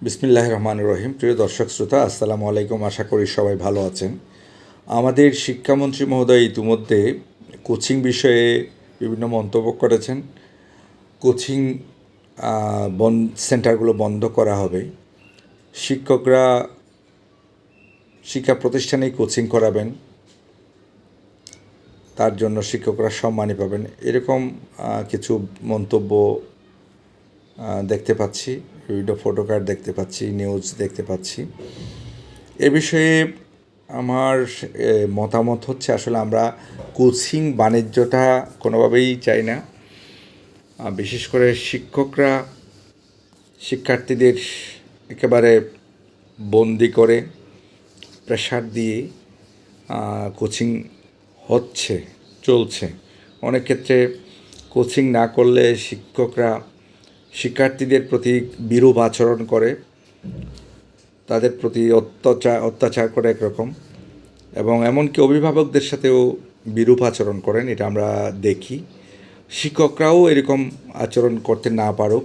বিসমিল্লাহির রহমানির রহিম। প্রিয় দর্শক শ্রোতা, আসসালামু আলাইকুম। আশা করি সবাই ভালো আছেন। আমাদের শিক্ষামন্ত্রী মহোদয় ইতিমধ্যে কোচিং বিষয়ে বিভিন্ন মন্তব্য করেছেন। কোচিং সেন্টারগুলো বন্ধ করা হবে, শিক্ষকরা শিক্ষা প্রতিষ্ঠানেই কোচিং করাবেন, তার জন্য শিক্ষকরা সম্মানী পাবেন, এরকম কিছু মন্তব্য দেখতে পাচ্ছি, বিভিন্ন ফটোকার্ড দেখতে পাচ্ছি, নিউজ দেখতে পাচ্ছি। এ বিষয়ে আমার মতামত হচ্ছে, আসলে আমরা কোচিং বাণিজ্যটা কোনোভাবেই চাই না। বিশেষ করে শিক্ষকরা শিক্ষার্থীদের একেবারে বন্দি করে প্রেশার দিয়ে কোচিং চলছে। অনেক ক্ষেত্রে কোচিং না করলে শিক্ষকরা শিক্ষার্থীদের প্রতি বিরূপ আচরণ করে, তাদের প্রতি অত্যাচার করে একরকম, এবং এমনকি অভিভাবকদের সাথেও বিরূপ আচরণ করেন। এটা আমরা দেখি। শিক্ষকরাও এরকম আচরণ করতে না পারুক,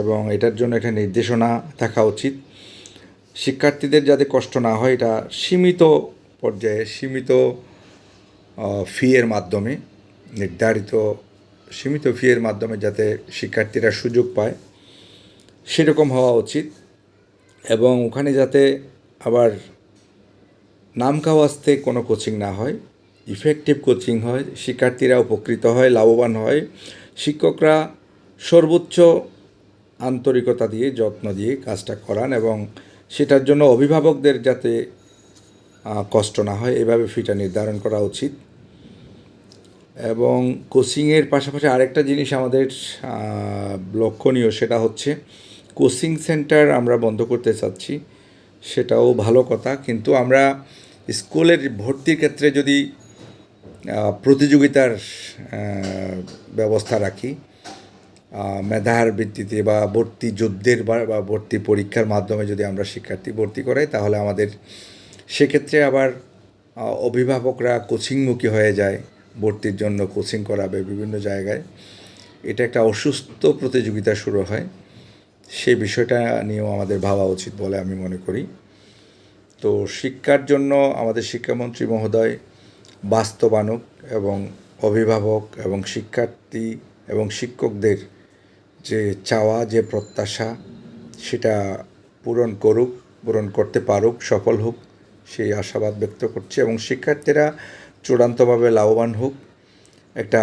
এবং এটার জন্য একটা নির্দেশনা থাকা উচিত। শিক্ষার্থীদের যাতে কষ্ট না হয়, এটা সীমিত পর্যায়ে, সীমিত ফিয়ের মাধ্যমে, নির্ধারিত সীমিত ফিয়ের মাধ্যমে যাতে শিক্ষার্থীরা সুযোগ পায়, সেরকম হওয়া উচিত। এবং ওখানে যাতে আবার নামকাওয়াস্তে কোনো কোচিং না হয়, ইফেক্টিভ কোচিং হয়, শিক্ষার্থীরা উপকৃত হয়, লাভবান হয়, শিক্ষকরা সর্বোচ্চ আন্তরিকতা দিয়ে, যত্ন দিয়ে কাজটা করান, এবং সেটার জন্য অভিভাবকদের যাতে কষ্ট না হয়, এভাবে ফিটা নির্ধারণ করা উচিত। এবং কোচিংয়ের পাশাপাশি আরেকটা জিনিস আমাদের লক্ষণীয়, সেটা হচ্ছে কোচিং সেন্টার আমরা বন্ধ করতে চাচ্ছি, সেটাও ভালো কথা। কিন্তু আমরা স্কুলের ভর্তির ক্ষেত্রে যদি প্রতিযোগিতার ব্যবস্থা রাখি, মেধার ভিত্তিতে বা ভর্তি যুদ্ধের বা ভর্তি পরীক্ষার মাধ্যমে যদি আমরা শিক্ষার্থী ভর্তি করাই, তাহলে আমাদের সেক্ষেত্রে আবার অভিভাবকরা কোচিংমুখী হয়ে যায়, ভর্তির জন্য কোচিং করাবে বিভিন্ন জায়গায়। এটা একটা অসুস্থ প্রতিযোগিতা শুরু হয়। সেই বিষয়টা নিয়েও আমাদের ভাবা উচিত বলে আমি মনে করি। তো শিক্ষার জন্য আমাদের শিক্ষামন্ত্রী মহোদয় বাস্তবায়ক এবং অভিভাবক এবং শিক্ষার্থী এবং শিক্ষকদের যে চাওয়া, যে প্রত্যাশা, সেটা পূরণ করুক, পূরণ করতে পারুক, সফল হোক, সেই আশাবাদ ব্যক্ত করছি। এবং শিক্ষার্থীরা চূড়ান্তভাবে লাভবান হোক, একটা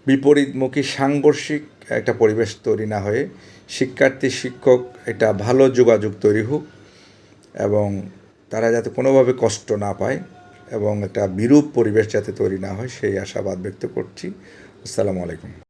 বিপরীতমুখী সাংঘর্ষিক একটা পরিবেশ তৈরি না হয়ে শিক্ষার্থী শিক্ষক একটা ভালো যোগাযোগ তৈরি হোক, এবং তারা যাতে কোনোভাবে কষ্ট না পায়, এবং একটা বিরূপ পরিবেশ যাতে তৈরি না হয়, সেই আশাবাদ ব্যক্ত করছি। আসসালামু আলাইকুম।